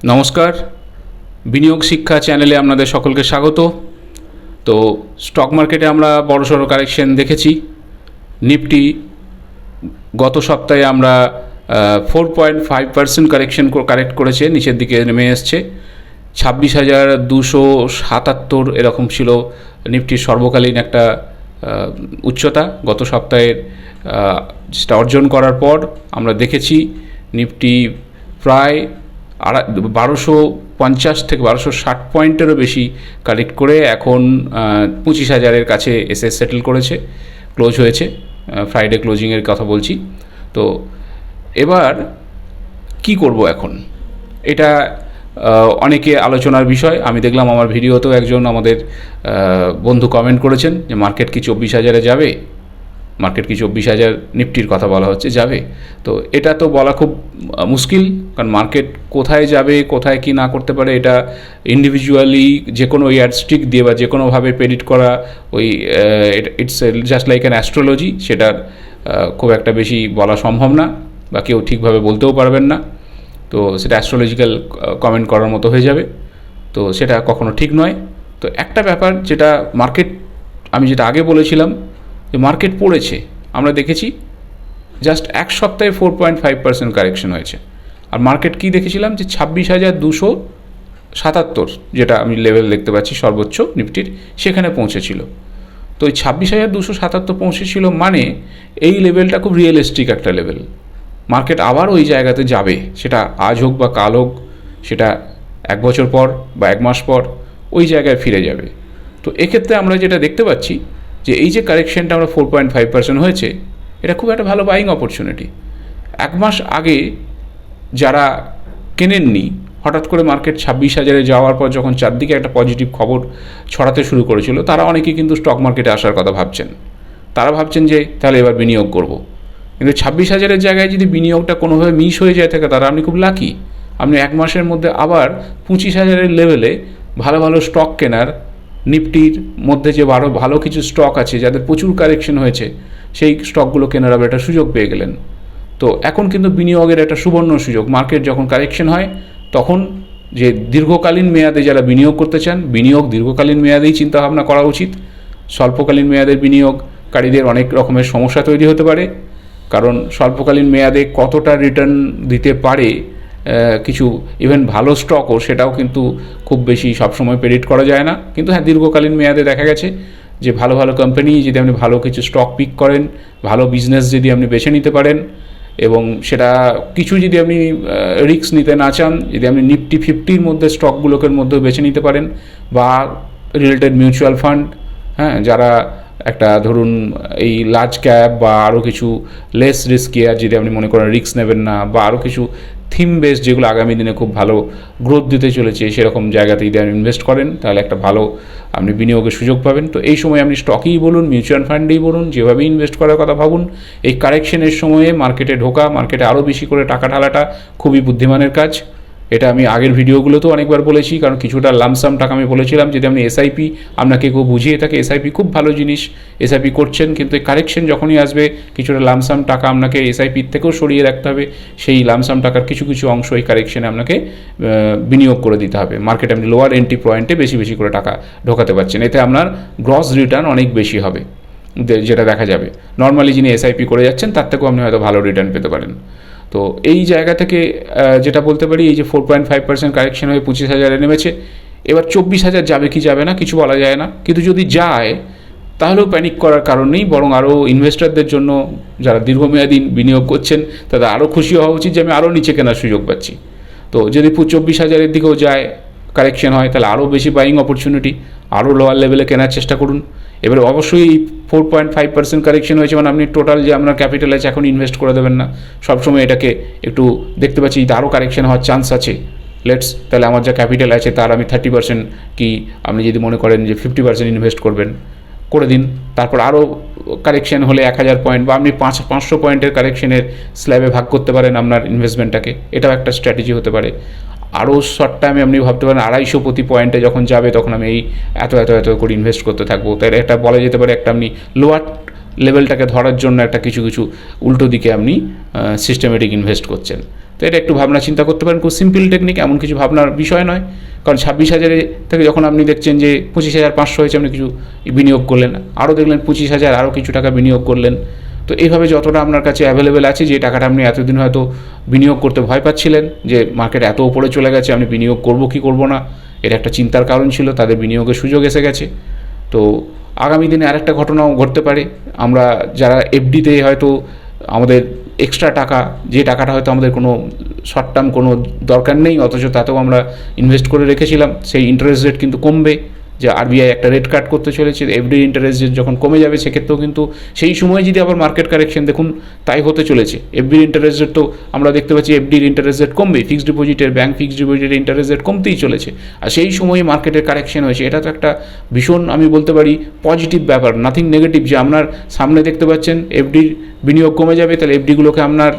নমস্কার, বিনিয়োগ শিক্ষা চ্যানেলে আপনাদের সকলকে স্বাগত। তো স্টক মার্কেটে আমরা বড়সড় কারেকশন দেখেছি। নিফটি গত সপ্তাহে আমরা 4.5% কারেক্ট করেছে, নিচের দিকে নেমে এসছে। 26,277 এরকম ছিল নিফটির সর্বকালীন একটা উচ্চতা। গত সপ্তাহের যেটা অর্জন করার পর আমরা দেখেছি নিফটি প্রায় 1250 থেকে 1260 পয়েন্টেরও বেশি কালেক্ট করে এখন 25,000-এর কাছে এসে সেটেল করেছে, ক্লোজ হয়েছে। ফ্রাইডে ক্লোজিংয়ের কথা বলছি। তো এবার কি করব এখন, এটা অনেকে আলোচনার বিষয়। আমি দেখলাম আমার ভিডিওতেও একজন আমাদের বন্ধু কমেন্ট করেছেন যে মার্কেট কি 24,000-এ যাবে, মার্কেট কি 24,000 নিফটির কথা বলা হচ্ছে যাবে। তো এটা তো বলা খুব মুশকিল, কারণ মার্কেট কোথায় যাবে, কোথায় কি না করতে পারে, এটা ইন্ডিভিজুয়ালি যে কোনো ইয়ারস্টিক দিয়ে বা যে কোনোভাবে প্রেডিক্ট করা, ওই it's just like an astrology, সেটার খুব একটা বেশি বলা সম্ভব না, বা কেউ ঠিকভাবে বলতেও পারবেন না। তো সেটা অ্যাস্ট্রোলজিক্যাল কমেন্ট করার মতো হয়ে যাবে, তো সেটা কখনো ঠিক নয়। তো একটা ব্যাপার যেটা মার্কেট, আমি যেটা আগে বলেছিলাম যে মার্কেট পড়েছে, আমরা দেখেছি জাস্ট এক সপ্তাহে 4.5% কারেকশন হয়েছে। আর মার্কেট কি দেখেছিলাম যে 26,277 যেটা আমি লেভেল দেখতে পাচ্ছি সর্বোচ্চ নিফটির, সেখানে পৌঁছেছিল। তো এই 26,277 পৌঁছেছিল মানে এই লেভেলটা খুব রিয়েলিস্টিক একটা লেভেল। মার্কেট আবার ওই জায়গাতে যাবে, সেটা আজ হোক বা কাল হোক, সেটা এক বছর পর বা এক মাস পর ওই জায়গায় ফিরে যাবে। তো এক্ষেত্রে আমরা যেটা দেখতে পাচ্ছি যে এই যে কারেকশনটা আমরা 4.5% হয়েছে, এটা খুব একটা ভালো বাইং অপরচুনিটি। এক মাস আগে যারা কেনেননি, হঠাৎ করে মার্কেট 26,000-এ যাওয়ার পর যখন চারদিকে একটা পজিটিভ খবর ছড়াতে শুরু করেছিল, তারা অনেকেই কিন্তু স্টক মার্কেটে আসার কথা ভাবছেন। তারা ভাবছেন যে তাহলে এবার বিনিয়োগ করব। কিন্তু 26,000-এর জায়গায় যদি বিনিয়োগটা কোনোভাবে মিস হয়ে যায় থাকে, তারা আপনি খুব লাকি। আপনি এক মাসের মধ্যে আবার 25,000-এর লেভেলে ভালো ভালো স্টক কেনার, নিফটির মধ্যে যে ভালো কিছু স্টক আছে যাদের প্রচুর কারেকশন হয়েছে, সেই স্টকগুলো কেনার আবার একটা সুযোগ পেয়ে গেলেন। তো এখন কিন্তু বিনিয়োগের একটা সুবর্ণ সুযোগ। মার্কেট যখন কারেকশন হয় তখন যে দীর্ঘকালীন মেয়াদে যারা বিনিয়োগ করতে চান, বিনিয়োগ দীর্ঘকালীন মেয়াদেই চিন্তাভাবনা করা উচিত। স্বল্পকালীন মেয়াদের বিনিয়োগকারীদের অনেক রকমের সমস্যা তৈরি হতে পারে, কারণ স্বল্পকালীন মেয়াদে কতটা রিটার্ন দিতে পারে কিছু ইভেন ভালো স্টকও, সেটাও কিন্তু খুব বেশি সবসময় প্রেডিক্ট করা যায় না। কিন্তু হ্যাঁ, দীর্ঘকালীন মেয়াদে দেখা গেছে যে ভালো ভালো কোম্পানি যদি আপনি ভালো কিছু স্টক পিক করেন, ভালো বিজনেস যদি আপনি বেছে নিতে পারেন, এবং সেটা কিছু যদি আপনি রিস্ক নিতে না চান, যদি আপনি নিফটি 50-র মধ্যে স্টকগুলোকে মধ্যেও বেছে নিতে পারেন, বা রিলেটেড মিউচুয়াল ফান্ড, হ্যাঁ, যারা একটা ধরুন এই লার্জ ক্যাপ বা আরও কিছু লেস রিস্কি, আর যদি আপনি মনে করেন রিস্ক নেবেন না, বা আরও কিছু থিম বেস যেগুলো আগামী দিনে খুব ভালো গ্রোথ দিতে চলেছে, সেরকম জায়গাতে যদি আপনি ইনভেস্ট করেন, তাহলে একটা ভালো আপনি বিনিয়োগের সুযোগ পাবেন। তো এই সময় আপনি স্টকেই বলুন, মিউচুয়াল ফান্ডেই বলুন, যেভাবেই ইনভেস্ট করার কথা ভাবুন, এই কারেকশনের সময়ে মার্কেটে ঢোকা, মার্কেটে আরও বেশি করে টাকা ঢালাটা খুবই বুদ্ধিমানের কাজ। এটা আমি আগের ভিডিওগুলোতেও অনেকবার বলেছি, কারণ কিছুটা লামসাম টাকা আমি বলেছিলাম যদি আপনি এসআইপি, আপনাকে কেউ বুঝিয়ে থাকে এসআইপি খুব ভালো জিনিস, এসআইপি করছেন, কিন্তু এই কারেকশন যখনই আসবে কিছুটা লামসাম টাকা আপনাকে এসআইপির থেকেও সরিয়ে রাখতে হবে। সেই লামসাম টাকার কিছু কিছু অংশ এই কারেকশনে আপনাকে বিনিয়োগ করে দিতে হবে। মার্কেটে আপনি লোয়ার এন্ট্রি পয়েন্টে বেশি বেশি করে টাকা ঢোকাতে পারছেন, এতে আপনার গ্রস রিটার্ন অনেক বেশি হবে, যেটা দেখা যাবে। নর্মালি যিনি এসআইপি করে যাচ্ছেন তার থেকেও আপনি হয়তো ভালো রিটার্ন পেতে পারেন। তো এই জায়গা থেকে যেটা বলতে পারি, এই যে 4.5% কারেকশন হয়ে 25,000-এ নেমেছে, এবার 24,000 যাবে কি যাবে না কিছু বলা যায় না, কিন্তু যদি যায় তাহলেও প্যানিক করার কারণ নেই, বরং আরও ইনভেস্টরদের জন্য যারা দীর্ঘমেয়াদী বিনিয়োগ করছেন তাদের আরও খুশি হওয়া উচিত যে আমি আরও নিচে কেনার সুযোগ পাচ্ছি। তো যদি 24,000-এর দিকেও যায়, কারেকশন হয়, তাহলে আরও বেশি বাইং অপরচুনিটি, আরও লোয়ার লেভেলে কেনার চেষ্টা করুন। এবার অবশ্যই 4.5% কারেকশন হয়েছে মানে আপনি টোটাল যে আপনার ক্যাপিটাল আছে এখন ইনভেস্ট করে দেবেন না। সবসময় এটাকে একটু দেখতে পাচ্ছি আরও কারেকশন হওয়ার চান্স আছে, তাহলে আমার যা ক্যাপিটাল আছে তার আমি 30% কি আপনি যদি মনে করেন যে 50% ইনভেস্ট করবেন, করে দিন। তারপর আরও কারেকশন হলে 1,000 পয়েন্ট বা আপনি 500 পয়েন্টের কারেকশনের স্ল্যাবে ভাগ করতে পারেন আপনার ইনভেস্টমেন্টটাকে, এটাও একটা স্ট্র্যাটেজি হতে পারে। আরও শর্ট টাইমে আপনি ভাবতে পারেন 250 প্রতি পয়েন্টে যখন যাবে তখন আমি এই এত এত এত করে ইনভেস্ট করতে থাকবো। তাই এটা বলা যেতে পারে একটা আপনি লোয়ার লেভেলটাকে ধরার জন্য একটা কিছু কিছু উল্টো দিকে আপনি সিস্টেমেটিক ইনভেস্ট করছেন। তো এটা একটু ভাবনা চিন্তা করতে পারেন, খুব সিম্পল টেকনিক, এমন কিছু ভাবনার বিষয় নয়। কারণ 26,000 থেকে যখন আপনি দেখছেন যে 25,500 হয়েছে, আপনি কিছু বিনিয়োগ করলেন, আরও দেখলেন 25,000, আরও কিছু টাকা বিনিয়োগ করলেন। তো এইভাবে যতটা আপনার কাছে অ্যাভেলেবেল আছে, যে টাকাটা আপনি এতদিন হয়তো বিনিয়োগ করতে ভয় পাচ্ছিলেন, যে মার্কেট এত ওপরে চলে গেছে, আপনি বিনিয়োগ করবো কি করবো না, এটা একটা চিন্তার কারণ ছিল, তাদের বিনিয়োগের সুযোগ এসে গেছে। তো আগামী দিনে আরেকটা ঘটনাও ঘটতে পারে, আমরা যারা এফডিতে হয়তো আমাদের এক্সট্রা টাকা, যে টাকাটা হয়তো আমাদের কোনো শর্ট টার্ম কোনো দরকার নেই, অথচ তাতেও আমরা ইনভেস্ট করে রেখেছিলাম, সেই ইন্টারেস্ট রেট কিন্তু কমবে, যে আরবিআই একটা রেট কাট করতে চলেছে, এফডির ইন্টারেস্ট রেট যখন কমে যাবে, সেক্ষেত্রেও কিন্তু সেই সময় যদি আবার মার্কেট কারেকশন দেখুন, তাই হতে চলেছে। এফডির ইন্টারেস্ট রেট তো আমরা দেখতে পাচ্ছি, এফডির ইন্টারেস্ট রেট কমবে, ফিক্সড ডিপোজিটের, ব্যাঙ্ক ফিক্সড ডিপোজিটের ইন্টারেস্ট রেট কমতেই চলেছে, আর সেই সময় মার্কেটের কারেকশন হয়েছে। এটা তো একটা ভীষণ, আমি বলতে পারি, পজিটিভ ব্যাপার, নাথিং নেগেটিভ, যে আপনার সামনে দেখতে পাচ্ছেন এফডির বিনিয়োগ কমে যাবে, তাহলে এফডিগুলোকে আপনার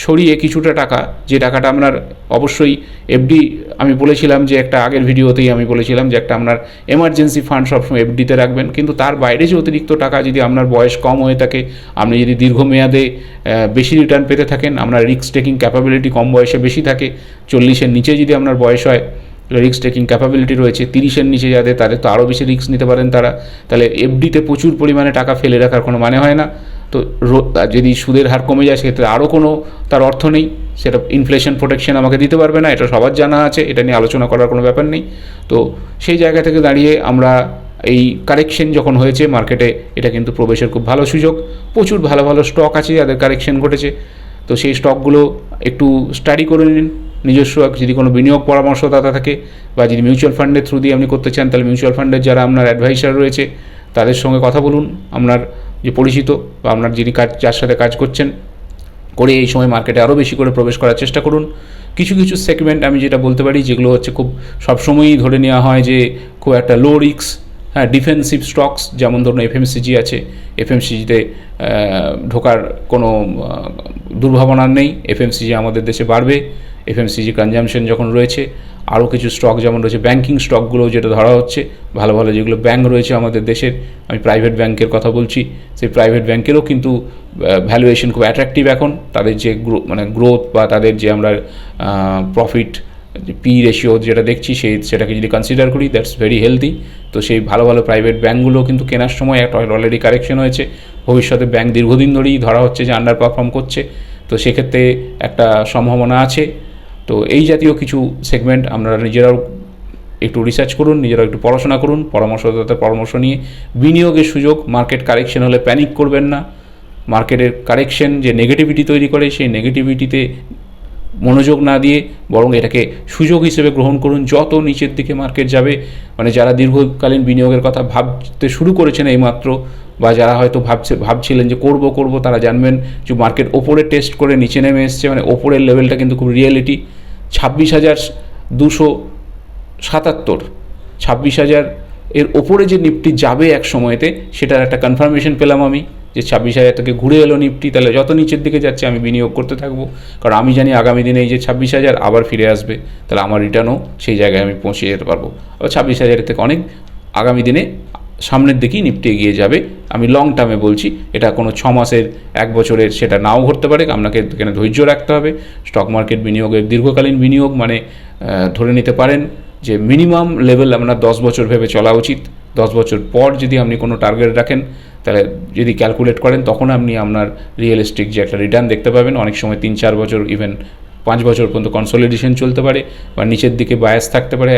সরিয়ে কিছুটা টাকা, যে টাকাটা আপনার অবশ্যই এফডি, আমি বলেছিলাম যে একটা আগের ভিডিওতেই আমি বলেছিলাম যে একটা আপনার এমার্জেন্সি ফান্ড সবসময় এফডিতে রাখবেন, কিন্তু তার বাইরে যে অতিরিক্ত টাকা, যদি আপনার বয়স কম হয়ে থাকে, আপনি যদি দীর্ঘমেয়াদে বেশি রিটার্ন পেতে থাকেন, আপনার রিস্ক টেকিং ক্যাপাবিলিটি কম বয়সে বেশি থাকে, 40-এর নিচে যদি আপনার বয়স হয়, রিস্ক টেকিং ক্যাপাবিলিটি রয়েছে, 30-এর নিচে যাদের, তাদের তো আরও বেশি রিস্ক নিতে পারেন তারা, তাহলে এফডিতে প্রচুর পরিমাণে টাকা ফেলে রাখার কোনো মানে হয় না। তো যদি সুদের হার কমে যায়, সেক্ষেত্রে আরও কোনো তার অর্থ নেই, সেটা ইনফ্লেশন প্রোটেকশন আমাকে দিতে পারবে না, এটা সবার জানা আছে, এটা নিয়ে আলোচনা করার কোনো ব্যাপার নেই। তো সেই জায়গা থেকে দাঁড়িয়ে আমরা এই কারেকশন যখন হয়েছে মার্কেটে, এটা কিন্তু প্রবেশের খুব ভালো সুযোগ, প্রচুর ভালো ভালো স্টক আছে যাদের কারেকশন ঘটেছে। তো সেই স্টকগুলো একটু স্টাডি করে নিন, নিজস্ব যদি কোনো বিনিয়োগ পরামর্শদাতা থাকে, বা যদি মিউচুয়াল ফান্ডের থ্রু দিয়ে আপনি করতে চান, তাহলে মিউচুয়াল ফান্ডের যারা আপনার অ্যাডভাইসার রয়েছে, তাদের সঙ্গে কথা বলুন, আপনার যে পরিচিত বা আপনার যিনি কাজ, যার সাথে কাজ করছেন, করে এই সময় মার্কেটে আরও বেশি করে প্রবেশ করার চেষ্টা করুন। কিছু কিছু সেগমেন্ট আমি যেটা বলতে পারি, যেগুলো হচ্ছে খুব সবসময়ই ধরে নেওয়া হয় যে খুব একটা লো রিস্ক, হ্যাঁ, ডিফেন্সিভ স্টকস, যেমন ধরুন এফএমসিজি আছে, এফএমসিজিতে ঢোকার কোনো দুর্ভাবনা নেই, এফএমসিজি আমাদের দেশে বাড়বে, এফএমসিজি কনজামশন যখন রয়েছে। আরও কিছু স্টক যেমন রয়েছে, ব্যাঙ্কিং স্টকগুলো যেটা ধরা হচ্ছে, ভালো ভালো যেগুলো ব্যাঙ্ক রয়েছে আমাদের দেশের, আমি প্রাইভেট ব্যাঙ্কের কথা বলছি, সেই প্রাইভেট ব্যাঙ্কেরও কিন্তু ভ্যালুয়েশন খুব অ্যাট্রাকটিভ এখন, তাদের যে গ্রোথ বা তাদের যে আমরা প্রফিট পি রেশিও যেটা দেখছি, সেটাকে যদি কনসিডার করি, দ্যাটস ভেরি হেলদি। তো সেই ভালো ভালো প্রাইভেট ব্যাঙ্কগুলো কিন্তু কেনার সময় একটা অলরেডি কারেকশন হয়েছে, ভবিষ্যতে ব্যাঙ্ক দীর্ঘদিন ধরেই ধরা হচ্ছে যে আন্ডার পারফর্ম করছে, তো সেক্ষেত্রে একটা সম্ভাবনা আছে। তো এই জাতীয় কিছু সেগমেন্ট আপনারা নিজেরাও একটু রিসার্চ করুন, নিজেরাও একটু পড়াশোনা করুন, পরামর্শদাতার পরামর্শ নিয়ে বিনিয়োগের সুযোগ। মার্কেট কারেকশন হলে প্যানিক করবেন না, মার্কেটের কারেকশন যে নেগেটিভিটি তৈরি করে, সেই নেগেটিভিটিতে মনোযোগ না দিয়ে বরং এটাকে সুযোগ হিসেবে গ্রহণ করুন। যত নিচের দিকে মার্কেট যাবে, মানে যারা দীর্ঘকালীন বিনিয়োগের কথা ভাবতে শুরু করেছেন এইমাত্র, বা যারা হয়তো ভাবছিলেন যে করব, তারা জানবেন যে মার্কেট ওপরে টেস্ট করে নিচে নেমে এসছে, মানে ওপরের লেভেলটা কিন্তু খুব রিয়েলিটি। 26,277, 26,000 এর ওপরে যে নিফটি যাবে এক সময়তে, সেটার একটা কনফার্মেশন পেলাম আমি, যে 26,000 থেকে ঘুরে এলো নিফটি, তাহলে যত নিচের দিকে যাচ্ছে আমি বিনিয়োগ করতে থাকবো, কারণ আমি জানি আগামী দিনে এই যে 26,000 আবার ফিরে আসবে, তাহলে আমার রিটার্নও সেই জায়গায় আমি পৌঁছে যেতে পারবো। 26,000 থেকে অনেক আগামী দিনে সামনের দিকেই নিফটি এগিয়ে যাবে, আমি লং টার্মে বলছি, এটা কোনো 6 মাসের 1 বছরের সেটা নাও ঘটতে পারে, আপনাকে এখানে ধৈর্য রাখতে হবে। স্টক মার্কেট বিনিয়োগের দীর্ঘকালীন বিনিয়োগ মানে ধরে নিতে পারেন যে মিনিমাম লেভেল আপনার 10 বছর ভেবে চলা উচিত। 10 বছর পর যদি আপনি কোনো টার্গেট রাখেন, তাহলে যদি ক্যালকুলেট করেন, তখন আপনি আপনার রিয়েলিস্টিক যে একটা রিটার্ন দেখতে পাবেন। অনেক সময় 3-4 বছর, ইভেন 5 বছর পর্যন্ত কনসোলিডেশন চলতে পারে, বা নিচের দিকে বায়াস থাকতে পারে,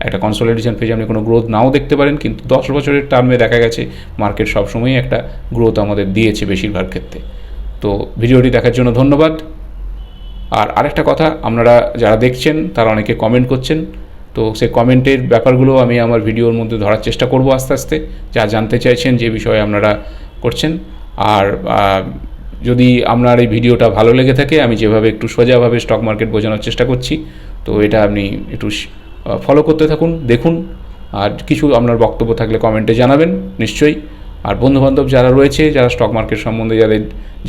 একটা কনসোলিডেশন পেজে আপনি কোনো গ্রোথ নাও দেখতে পারেন, কিন্তু 10 বছরের টার্মে দেখা গেছে মার্কেট সবসময়ই একটা গ্রোথ আমাদের দিয়েছে বেশিরভাগ ক্ষেত্রে। তো ভিডিওটি দেখার জন্য ধন্যবাদ। আর আরেকটা কথা, আপনারা যারা দেখছেন তারা অনেকে কমেন্ট করছেন, তো সেই কমেন্টের ব্যাপারগুলো আমি আমার ভিডিওর মধ্যে ধরার চেষ্টা করব আস্তে আস্তে, যা জানতে চাইছেন যে বিষয়ে আপনারা করছেন। আর যদি আপনার এই ভিডিওটা ভালো লেগে থাকে, আমি যেভাবে একটু সোজাভাবে স্টক মার্কেট বোঝানোর চেষ্টা করছি, তো এটা আপনি একটু ফলো করতে থাকুন, দেখুন। আর কিছু আপনার বক্তব্য থাকলে কমেন্টে জানাবেন নিশ্চয়ই। আর বন্ধুবান্ধব যারা রয়েছে, যারা স্টক মার্কেট সম্বন্ধে যাদের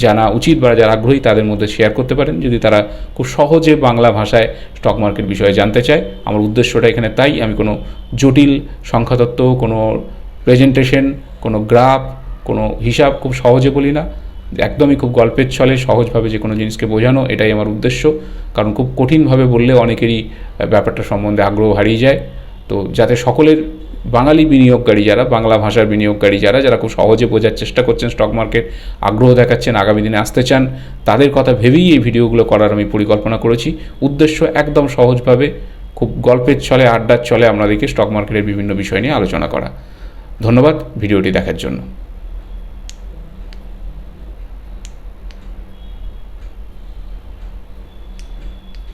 জানা উচিত বা যারা আগ্রহী, তাদের মধ্যে শেয়ার করতে পারেন, যদি তারা খুব সহজে বাংলা ভাষায় স্টক মার্কেট বিষয়ে জানতে চায়। আমার উদ্দেশ্যটা এখানে তাই, আমি কোনো জটিল সংখ্যাতত্ত্ব, কোনো প্রেজেন্টেশন, কোনো গ্রাফ, কোনো হিসাব খুব সহজে বলি না, একদমই খুব গল্পের ছলে সহজভাবে যে কোনো জিনিসকে বোঝানো, এটাই আমার উদ্দেশ্য। কারণ খুব কঠিনভাবে বললে অনেকেরই ব্যাপারটা সম্বন্ধে আগ্রহ হারিয়ে যায়। তো যাতে সকলের বাঙালি বিনিয়োগকারী যারা, বাংলা ভাষার বিনিয়োগকারী যারা খুব সহজে বোঝার চেষ্টা করছেন স্টক মার্কেট, আগ্রহ দেখাচ্ছেন, আগামী দিনে আসতে চান, তাদের কথা ভেবেই এই ভিডিওগুলো করার আমি পরিকল্পনা করেছি। উদ্দেশ্য একদম সহজভাবে, খুব গল্পের ছলে, আড্ডার ছলে আপনাদেরকে স্টক মার্কেটের বিভিন্ন বিষয় নিয়ে আলোচনা করা। ধন্যবাদ ভিডিওটি দেখার জন্য।